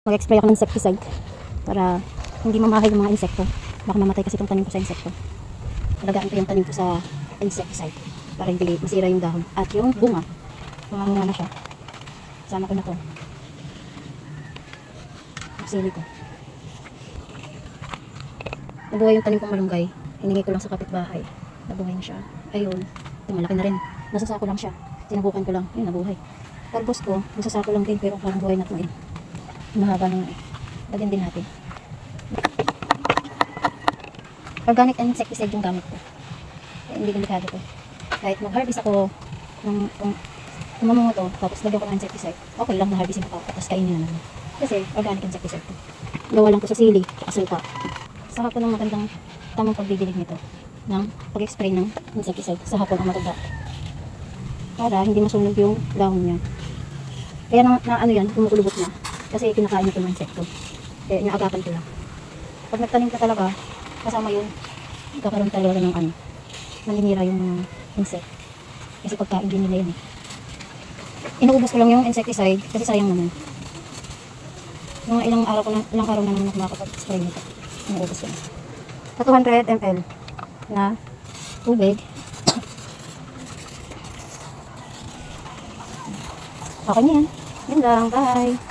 Mag-spray ako ng insecticide para hindi mamahay yung mga insekto. Baka mamatay kasi itong tanim ko sa insekto. Alagaan ko yung tanim ko sa insecticide para hindi masira yung dahon. At yung bunga, mga na siya. Sama ko na to. Sili ko. Nabuhay yung tanim kong malunggay. Hiningi ko lang sa kapitbahay. Nabuhay na siya. Ayun. Malaki na rin. Nasasako lang siya. Sinabukan ko lang. Yun, nabuhay. Tarbos ko, nasasako lang din pero parang buhay na ito eh. Mahaba na nga eh. Lagyan din natin. Organic and insecticide yung gamit ko. Kaya hindi delikado to. Kahit mag-harvest ako kung tumamungo to, tapos lagyan ko ng insecticide, okay lang na harvestin ko tapos kainin na naman. Kasi organic insecticide to. Gawa lang ko sa sili, asuka. Saka ko ng magandang tamang pagdidilig nito ng pag-spray ng insecticide sa hapon ang matanda. Para hindi masunog yung dahon niya. Kaya na ano yan, kumukulubot na. Kasi kinakain nito ng insekto. Kaya inaagapan ko lang. Pag nagtanim ka talaga, kasama yun, kakaroon talaga ng ano, malinira yung mga insect. Kasi pagkain din nila yun eh. Inuubos ko lang yung insecticide kasi sayang naman. Mga ilang araw na naman nakakapag-spray nito. Inuubos ko na. Sa 200 ml na tubig. Okay na yan. Yun lang. Bye!